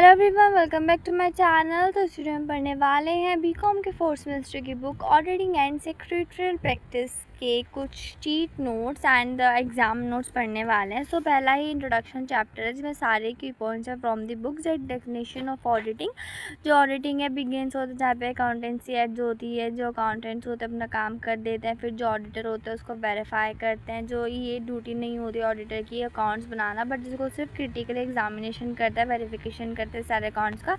Hello everyone, welcome back to my channel. तो स्टूडियो हम पढ़ने वाले हैं बीकॉम के फोर्थ सेमेस्टर की book auditing and secretarial practice के कुछ cheat notes and exam notes पढ़ने वाले हैं। सो पहला ही इंट्रोडक्शन चैप्टर है जिसमें सारे की पॉइंट्स है from the book. That definition of auditing, जो ऑडिटिंग है बिगिनस होता है जहाँ पे अकाउंटेंसी एड जो होती है, जो अकाउंटेंट्स होते हैं अपना काम कर देते हैं, फिर जो ऑडिटर होते हैं उसको वेरीफाई करते हैं। जो ये ड्यूटी नहीं होती ऑडिटर की अकाउंट्स बनाना, बट जिसको सिर्फ क्रिटिकल एग्जामिनेशन करता है, वेरिफिकेशन करते हैं सारे अकाउंट्स का।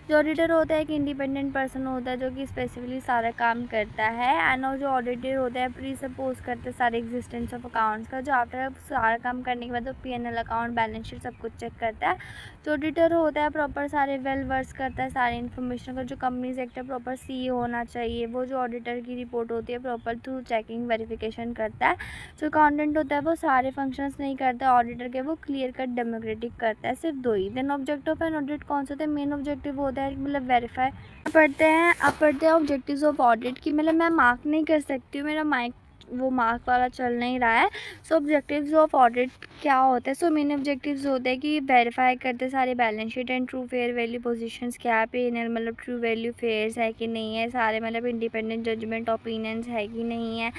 जो ऑडिटर होता है एक इंडिपेंडेंट पर्सन होता है जो कि स्पेसिफिकली सारा काम करता है। एंड और जो ऑडिटर होता है प्री सपोज करते हैं सारे एग्जिस्टेंस ऑफ अकाउंट्स का, जो आफ्टर सारा काम करने के बाद तो P&L अकाउंट, बैलेंस शीट सब कुछ चेक करता है। जो ऑडिटर होता है प्रॉपर सारे वेल वर्स करता है सारे इन्फॉर्मेशन का। जो कंपनी सेक्टर प्रॉपर सी होना चाहिए, वो जो ऑडिटर की रिपोर्ट होती है प्रॉपर थ्रू चेकिंग वेरिफिकेशन करता है। जो अकाउंटेंट होता है वो सारे फंक्शंस नहीं करता ऑडिटर के, वो क्लियर कट डेमोक्रेटिक करता है, सिर्फ दो ही। Then objective of an audit कौन सा होता है? मेन ऑब्जेक्टिव होता है मतलब वेरीफाई। अब पढ़ते हैं ऑब्जेक्टिव्स ऑफ ऑडिट की। मतलब मैं मार्क नहीं कर सकती हूँ, मेरा माइक वो मार्क वाला चल नहीं रहा है। सो ऑब्जेक्टिव्स ऑफ ऑडिट क्या होता है? सो मेन ऑब्जेक्टिव्स होते हैं कि वेरीफाई करते सारे balance sheet and true fair value positions क्या है, P&L मतलब ट्रू वैल्यू फेयर्स है कि नहीं है, सारे मतलब इंडिपेंडेंट जजमेंट ओपिनियंस है कि नहीं है।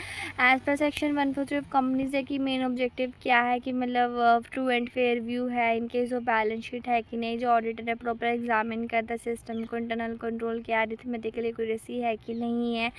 As per section 143 of companies है कि मेन ऑब्जेक्टिव क्या है कि मतलब ट्रू एंड फेयर व्यू है in case of balance sheet है कि नहीं। जो ऑडिटर है प्रॉपर एग्जामिन करता है सिस्टम को, इंटरनल कंट्रोल क्या अरिथमेटिकल एक्यूरेसी है कि नहीं है।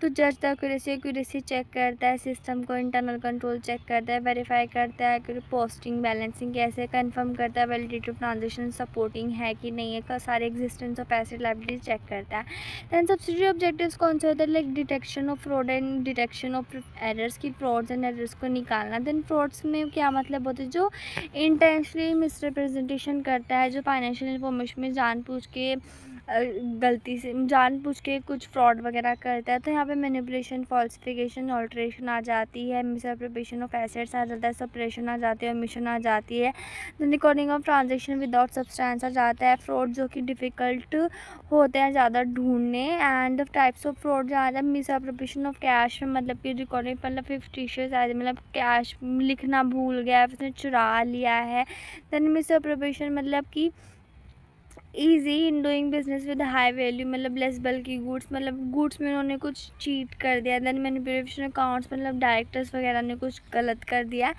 तो जज द एक्यूरेसी चेक करता है सिस्टम को, इंटरनल कंट्रोल चेक करता है, वेरीफाई करता है कि पोस्टिंग बैलेंसिंग कैसे, कंफर्म करता है वैलिडिटी ऑफ ट्रांजेक्शन सपोर्टिंग है कि नहीं है, का सारे existence of asset liability check करता है। दैन सब्सिडियरी ऑब्जेक्टिव्स कौन से होते हैं? Like detection of fraud and detection of errors की, फ्रॉड्स एंड एरर्स को निकालना। देन फ्रॉड्स में क्या मतलब होता है? जो इंटेंशनली मिसरिप्रेजेंटेशन करता है, जो फाइनेंशियल इन्फॉर्मेशन में जानबूझ के गलती से जानबूझ के कुछ फ्रॉड वगैरह करता है। तो यहाँ पे मैनिपुलेशन, फॉल्सिफिकेशन, ऑल्ट्रेशन आ जाती है, मिसअप्रोप्रिएशन ऑफ एसेट्स आ जाता है, सप्रेशन आ जाती है, ओमिशन आ जाती है, then recording of transaction without substance आ जाता है। फ्रॉड जो कि डिफ़िकल्ट होते हैं ज़्यादा ढूंढने। एंड टाइप्स ऑफ फ्रॉड जो आता है मिसअप्रोप्रिएशन ऑफ कैश, मतलब कि रिकॉर्डिंग मतलब फिक्टिशियस आ जाए, मतलब कैश लिखना भूल गया है, उसने चुरा लिया है। देन मिसअप्रोप्रिएशन मतलब कि easy in doing business with high value, मतलब लेस बल्कि गुड्स, मतलब गुड्स में उन्होंने कुछ चीट कर दिया। देन मैनिपुलेशन अकाउंट्स मतलब डायरेक्टर्स वगैरह ने कुछ गलत कर दिया।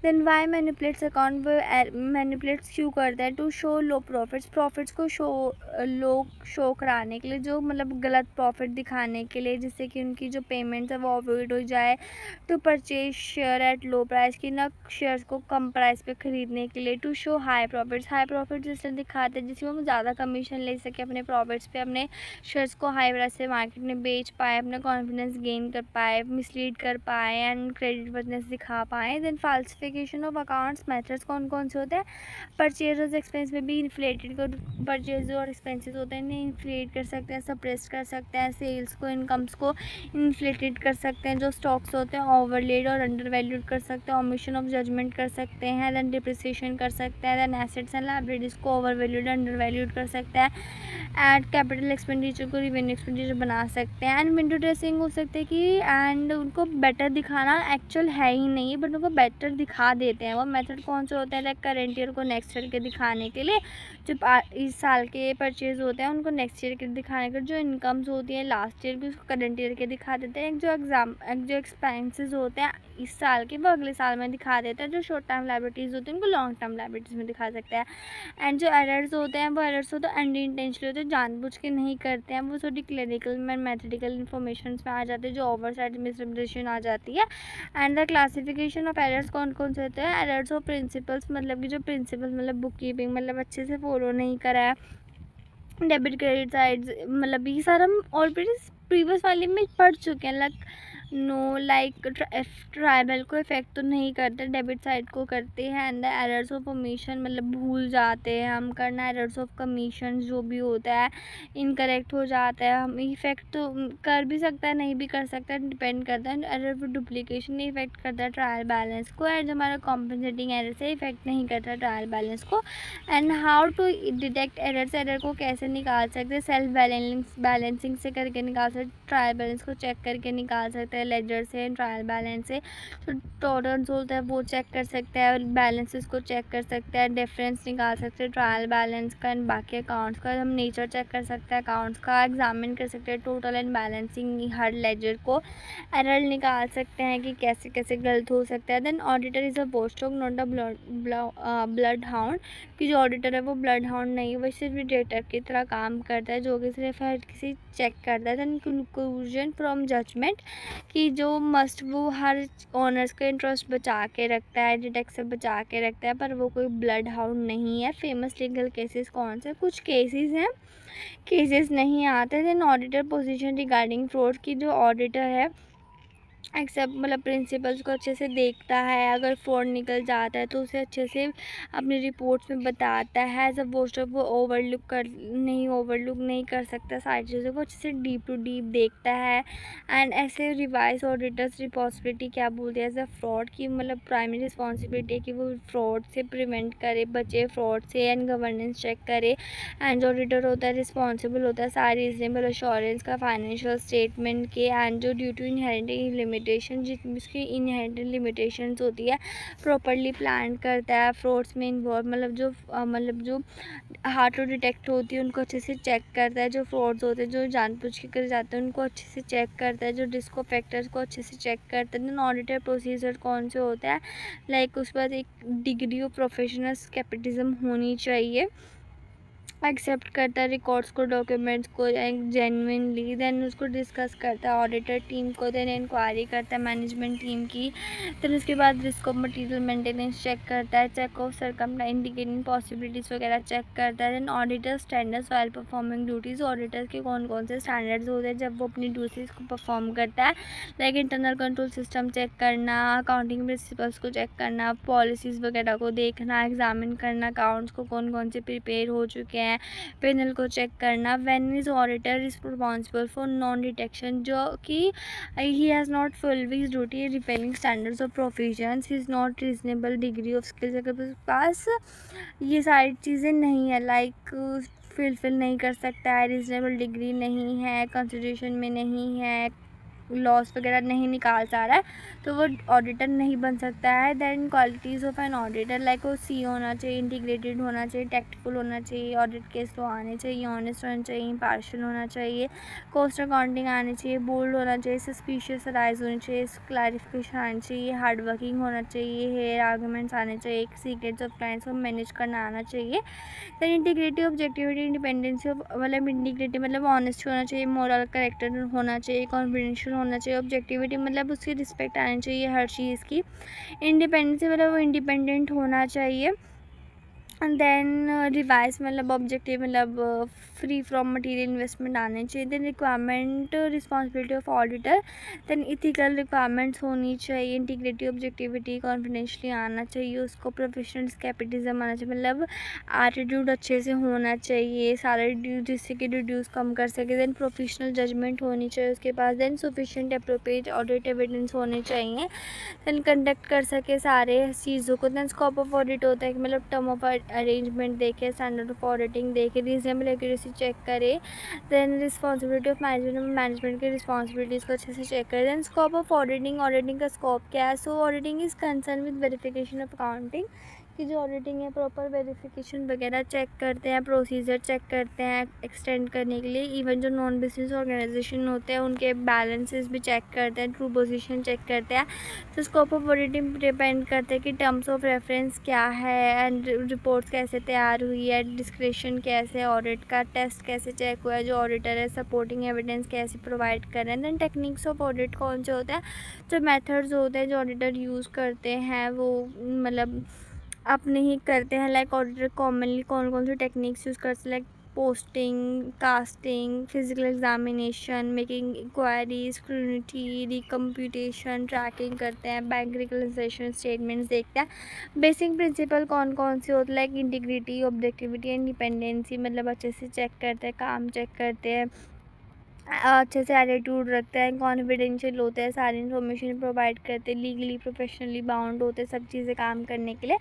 देन वाई मैनिपुलेट्स अकाउंट, वो मैनिपुलेट्स क्यों करता है? To show low profits, profits को लो शो कराने के लिए, जो मतलब गलत प्रॉफिट दिखाने के लिए, जिससे कि उनकी जो पेमेंट्स है वो अवॉइड हो जाए। To purchase share at low price, की ना शेयर्स को कम प्राइस पे खरीदने के लिए। To show high profits, high profit जिससे दिखाते हैं जिसमें वो ज़्यादा कमीशन ले सके अपने प्रॉफिट्स पे, अपने शेयर्स को हाई प्राइस से मार्केट में बेच पाए, अपना कॉन्फिडेंस गेन कर पाए, मिसलीड कर पाए एंड क्रेडिट वर्दनेस दिखा पाए। Then falsification of accounts methods कौन कौन से होते हैं? परचेज एक्सपेंस में भी इन्फ्लेटेड को, परचेज और एक्सपेंसेस होते हैं इन्हें इन्फ्लेट कर सकते हैं, सप्रेस कर सकते हैं, सेल्स को, इनकम्स को इन्फ्लेटेड कर सकते हैं। जो स्टॉक्स होते हैं ओवरलेड और अंडर वैल्यूड कर सकते हैं, ओमिशन ऑफ जजमेंट कर सकते हैं, देन डिप्रिसिएशन कर सकते हैं, देन एसेट्स एंड लायबिलिटीज को ओवर वैल्यूड अंडर वैल्यूड कर सकते हैं। एंड कैपिटल एक्सपेंडिचर को रिवेन्यू एक्सपेंडिचर बना सकते हैं। एंड विंडो ड्रेसिंग हो सकते हैं कि एंड उनको बेटर दिखाना एक्चुअल है ही नहीं बट उनको बेटर दिखा देते हैं। वो मेथड कौन से होते हैं? लाइक करेंट ईयर को नेक्स्ट ईयर के दिखाने के लिए, जो इस साल के परचेज होते हैं उनको नेक्स्ट ईयर के दिखाने के, जो इनकम्स होती है लास्ट ईयर की उसको करंट ईयर के दिखा देते हैं। जो एक्सपेंसेस होते हैं इस साल के वो अगले साल में दिखा देते हैं। जो शॉर्ट टर्म लायबिलिटीज़ होती हैं उनको लॉन्ग टर्म लायबिलिटीज़ में दिखा सकते हैं। एंड जो एरर्स होते हैं वो एरर्स होते हैं अनइंटेंशनली होते हैं, जानबूझ के नहीं करते हैं, वो थोड़ी क्लरिकल मैथमेटिकल इन्फॉर्मेशन में आ जाते हैं, जो ओवरसाइट मिसरिप्रेजेंटेशन आ जाती है। And the classification of errors कौन कौन से होते हैं? एरर्स ऑफ प्रिंसिपल्स, मतलब कि जो प्रिंसिपल मतलब बुक कीपिंग मतलब अच्छे से फॉलो नहीं करा है, डेबिट क्रेडिट साइड्स मतलब ये सारा हम ऑलरेडी प्रीवियस वाले में पढ़ चुके हैं। लाइक ट्राइबल को इफेक्ट तो नहीं करते, डेबिट साइड को करते हैं। And the errors of omission मतलब भूल जाते हैं हम करना, एरर्स ऑफ कमीशन जो भी होता है इनकरेक्ट हो जाता है, हम इफेक्ट तो कर भी सकता है नहीं भी कर सकता है, डिपेंड करता है। एरर ऑफ डुप्लीकेशन नहीं इफेक्ट करता है ट्रायल बैलेंस को, एंड हमारा कॉम्पनसेटिंग एरर से इफेक्ट नहीं करता ट्रायल बैलेंस को। And how to detect errors, error को कैसे निकाल सकते हैं? सेल्फ बैलेंसिंग से करके निकाल सकते, ट्रायल बैलेंस को चेक करके निकाल सकते हैं, सकते हैं लेजर से, ट्रायल बैलेंस से। जो टोटल्स होता है वो चेक कर सकते हैं, बैलेंसेस को चेक कर सकते हैं, डिफरेंस निकाल सकते हैं ट्रायल बैलेंस का एंड बाकी अकाउंट्स का। हम नेचर चेक कर सकते हैं अकाउंट्स का, एग्जामिन कर सकते हैं टोटल एंड बैलेंसिंग हर लेजर को, एरर निकाल सकते हैं कि कैसे कैसे गलत हो सकता है। Then auditor is a watchdog not a bloodhound, कि जो ऑडिटर है वो ब्लड हाउंड नहीं है, वो सिर्फ डिटेक्टर की तरह काम करता है जो कि सिर्फ हर किसी चेक करता है। देन कंक्लूजन फ्रॉम जजमेंट, कि जो मस्ट वो हर ऑनर्स का इंटरेस्ट बचा के रखता है, डिटेक्ट से बचा के रखता है, पर वो कोई ब्लड हाउंड नहीं है। फेमस लीगल केसेस कौन से, कुछ केसेस हैं, केसेस नहीं आते। Then auditor position regarding fraud, की जो ऑडिटर है एक्सेप्ट मतलब प्रिंसिपल्स को अच्छे से देखता है, अगर फ्रॉड निकल जाता है तो उसे अच्छे से अपनी रिपोर्ट्स में बताता है। एज अ वॉचडॉग वो ओवरलुक नहीं कर सकता सारी चीज़ों को, अच्छे से डीप टू डीप देखता है। एंड ऐसे रिवाइज ऑडिटर्स रिस्पॉन्सिबिलिटी क्या बोलते हैं एज अ फ्रॉड की, मतलब प्राइमरी रिस्पॉन्सिबिलिटी है कि वो फ्रॉड से प्रिवेंट करे, बचे फ्रॉड से, एंड गवर्नेंस चेक करे। एंड जो ऑडिटर होता है रिस्पॉन्सिबल होता है सारी रीजनेबल अश्योरेंस का, फाइनेंशियल स्टेटमेंट के, एंड जो ड्यू टू इनहेरेंट लिमिटेशन, जिसकी इनहेरेंट लिमिटेशंस होती है, प्रॉपरली प्लान करता है। फ्रॉड्स में इन्वॉल्व मतलब जो हार्ड टू डिटेक्ट होती है उनको अच्छे से चेक करता है, जो फ्रॉड्स होते हैं जो जानबूझ के कर जाते हैं उनको अच्छे से चेक करता है, जो डिस्को फैक्टर्स को अच्छे से चेक करता है। देन ऑडिटर प्रोसीजर कौन से होता है, लाइक उस पर एक डिग्री ऑफ प्रोफेशनल स्केप्टिज्म होनी चाहिए, एक्सेप्ट करता है रिकॉर्ड्स को, डॉक्यूमेंट्स को जेन्युइनली, देन उसको डिस्कस करता है ऑडिटर टीम को, देन इंक्वायरी करता है मैनेजमेंट टीम की, देन उसके बाद risk of material maintenance check करता है, check of circum indicating possibilities वगैरह चेक करता है। Then auditor standards while performing duties, auditor के कौन कौन से स्टैंडर्ड्स होते हैं जब वो अपनी ड्यूटीज़ को परफॉर्म करता है, like internal control system check करना, अकाउंटिंग प्रिंसिपल्स को चेक करना, पॉलिसीज़ वगैरह को देखना, एग्जामिन करना अकाउंट्स को कौन कौन से प्रिपेयर हो चुके हैं, पैनल को चेक करना। When is auditor is responsible for non detection, जो कि he has not fulfilled his duty repairing standards of professions, is not reasonable degree of skills, अगर उसके पास ये सारी चीज़ें नहीं है, लाइक फुलफिल नहीं कर सकता है, रीजनेबल डिग्री नहीं है, कंसिडरेशन में नहीं है, लॉस वगैरह नहीं निकाल पा रहा है, तो वो ऑडिटर नहीं बन सकता है। Then qualities of an auditor, like वो सी होना चाहिए, इंटीग्रेटेड होना चाहिए, टैक्टफुल होना चाहिए, ऑडिट केस तो आने चाहिए, ऑनेस्ट होना चाहिए, इम्पार्शियल होना चाहिए, कॉस्ट अकाउंटिंग आनी चाहिए, बोल्ड होना चाहिए, सस्पिशियस राइज होनी चाहिए, क्लैरिफिकेशन आनी चाहिए, हार्ड वर्किंग होना चाहिए, हेयर आर्गूमेंट्स आने चाहिए, सीक्रेट्स ऑफ क्लाइंट्स को मैनेज करना आना चाहिए। Then integrity, objectivity, independency of मतलब इंटीग्रिटी मतलब ऑनेस्ट होना चाहिए, मोरल करेक्टर होना चाहिए, कॉन्फिडेंशियल होना चाहिए, ऑब्जेक्टिविटी मतलब उसकी रिस्पेक्ट आनी चाहिए हर चीज़ की, इंडिपेंडेंसी मतलब वो इंडिपेंडेंट होना चाहिए। एंड देन रिवाइज मतलब ऑब्जेक्टिव मतलब फ्री फ्रॉम मटेरियल इन्वेस्टमेंट आने चाहिए। Then requirement responsibility of auditor, then ethical requirements होनी चाहिए, इंटीग्रिटी, ऑब्जेक्टिविटी, कॉन्फिडेंशियली आना चाहिए उसको, प्रोफेशनल कैपिटलिज्म आना चाहिए, मतलब एटीट्यूड अच्छे से होना चाहिए सारे जिससे कि रिड्यूस कम कर सके। देन प्रोफेशनल जजमेंट होनी चाहिए उसके पास। Then sufficient appropriate audit evidence होने चाहिए, देन कंडक्ट कर सके सारे चीज़ों को। देन स्कोप ऑफ ऑडिट होता है कि मतलब टर्म ऑफ अरेंजमेंट देखे, स्टैंडर्ड ऑफ ऑडिटिंग देखे, रीजनेबल एक्यूरेसी चेक करे। देन रिस्पॉन्सिबिलिटी ऑफ मैनेजमेंट की रिस्पॉन्सिबिलिटीज़ को अच्छे से चेक करे। देन स्कोप ऑफ ऑडिटिंग का स्कोप क्या है, so auditing is concern with verification of accounting, की जो ऑडिटिंग है प्रॉपर वेरिफिकेशन वगैरह चेक करते हैं, प्रोसीजर चेक करते हैं एक्सटेंड करने के लिए। इवन जो नॉन बिजनेस ऑर्गेनाइजेशन होते हैं उनके बैलेंसेस भी चेक करते हैं, ट्रू पोजीशन चेक करते हैं। तो स्कोप ऑफ ऑडिटिंग डिपेंड करते हैं कि टर्म्स ऑफ रेफरेंस क्या है, एंड रिपोर्ट्स कैसे तैयार हुई है, डिस्क्रिप्शन कैसे, ऑडिट का टेस्ट कैसे चेक हुआ है, जो ऑडिटर है सपोर्टिंग एविडेंस कैसे प्रोवाइड कर रहे हैं। देन टेक्निक्स ऑफ ऑडिट कौन से होते हैं, जो मेथड्स होते हैं जो ऑडिटर यूज़ करते हैं वो मतलब अपने ही करते हैं, लाइक ऑडिटर कॉमनली कौन कौन से टेक्निक्स यूज़ करते हैं, like posting, casting, physical examination, making inquiry, scrutiny, recomputation, tracking करते हैं, बैंक रिकन्सिलिएशन स्टेटमेंट्स देखते हैं। बेसिक प्रिंसिपल कौन कौन से होते हैं, लाइक इंटीग्रिटी, ऑब्जेक्टिविटी, इंडिपेंडेंसी मतलब अच्छे से चेक करते हैं, काम चेक करते हैं, अच्छे से एटीट्यूड रखते हैं, कॉन्फिडेंशियल होते हैं, सारी इन्फॉर्मेशन प्रोवाइड करते हैं, लीगली प्रोफेशनली बाउंड होते हैं सब चीज़ें काम करने के लिए।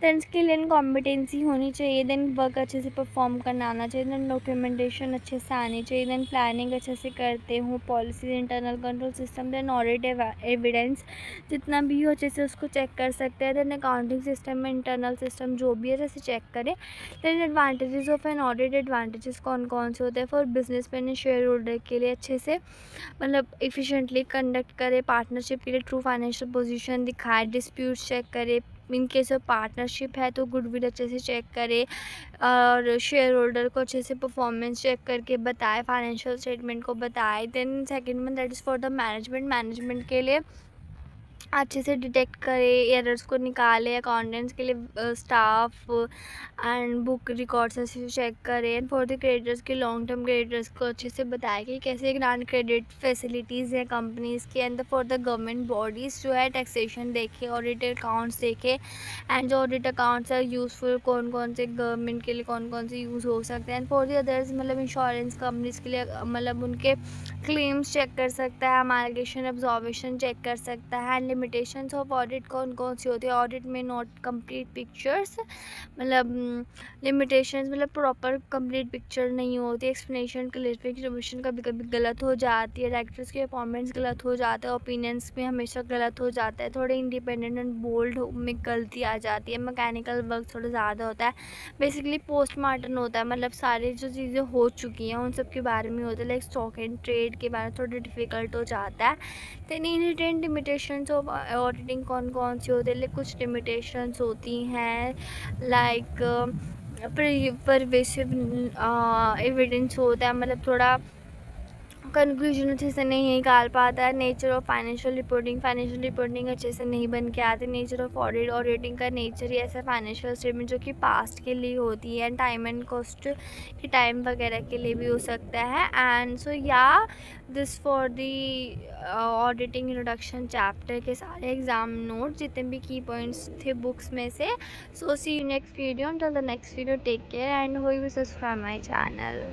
देन स्किल एंड कॉम्पिटेंसी होनी चाहिए, देन वर्क अच्छे से परफॉर्म करना आना चाहिए, देन डॉक्यूमेंटेशन अच्छे से आनी चाहिए, देन प्लानिंग अच्छे से करते हूँ, policies, internal control system, then audit evidence जितना भी हो अच्छे से उसको चेक कर सकते हैं, देन अकाउंटिंग सिस्टम में इंटरनल सिस्टम जो भी है जैसे चेक करें। Then advantages of an audit, advantages कौन कौन से होते हैं for businessman and shareholder के लिए, अच्छे से मतलब एफिशिएंटली कंडक्ट करे, पार्टनरशिप के लिए ट्रू फाइनेंशियल पोजीशन दिखाए, डिस्प्यूट्स चेक करे, इन केस ऑफ पार्टनरशिप है तो गुडविल अच्छे से चेक करे और शेयर होल्डर को अच्छे से परफॉर्मेंस चेक करके बताए, फाइनेंशियल स्टेटमेंट को बताए। Then second one that is for the management के लिए अच्छे से डिटेक्ट करे, एरर्स को निकाले, अकाउंटेंट्स के लिए स्टाफ एंड बुक रिकॉर्ड्स अच्छे से चेक करें। एंड फॉर द क्रेडिटर्स के लॉन्ग टर्म क्रेडिटर्स को अच्छे से बताया कि कैसे ग्रांट क्रेडिट फैसिलिटीज़ हैं कंपनीज़ की। And for the government bodies जो है टैक्सेशन देखे, ऑडिट अकाउंट्स देखे, एंड जो ऑडिट अकाउंट्स आर यूज़फुल कौन कौन से गवर्नमेंट के लिए कौन कौन से यूज़ हो सकते हैं। एंड फॉर द अदर्स मतलब इंश्योरेंस कंपनीज़ के लिए मतलब उनके क्लेम्स चेक कर सकता है, अमालगेशन ऑब्जर्वेशन चेक कर सकता है। लिमिटेशंस ऑफ ऑडिट कौन कौन सी होती है, ऑडिट में नॉट कंप्लीट पिक्चर्स मतलब लिमिटेशंस मतलब प्रॉपर कंप्लीट पिक्चर नहीं होती, एक्सप्लेनेशन क्लेरिफिकेशन कभी कभी गलत हो जाती है, डायरेक्टर्स के अपॉइंटमेंट्स गलत हो जाते हैं, ओपिनियंस में हमेशा गलत हो जाता है, थोड़े इंडिपेंडेंट एंड बोल्ड में गलती आ जाती है, मैकेनिकल वर्क थोड़ा ज़्यादा होता है, बेसिकली पोस्टमार्टम होता है, मतलब सारी जो चीज़ें हो चुकी हैं उन सब के बारे में होता है, लाइक स्टॉक एंड ट्रेड के बारे में थोड़ा डिफ़िकल्ट हो जाता है। Then inherent limitations of auditing कौन कौन सी होती है, लाइक कुछ लिमिटेशंस होती हैं लाइक परवेसिव एविडेंस होता है, मतलब थोड़ा कंक्लूजन अच्छे से नहीं निकाल पाता है। नेचर ऑफ फाइनेंशियल रिपोर्टिंग अच्छे से नहीं बन के आती। नेचर ऑफ ऑडिटिंग का नेचर ही ऐसा फाइनेंशियल स्टेटमेंट जो कि पास्ट के लिए होती है, टाइम एंड कॉस्ट के टाइम वगैरह के लिए भी हो सकता है। एंड सो या this for the auditing introduction chapter के सारे एग्जाम नोट जितने भी की पॉइंट्स थे बुक्स में से। So see you next video, until the next video, take care and who will subscribe my channel.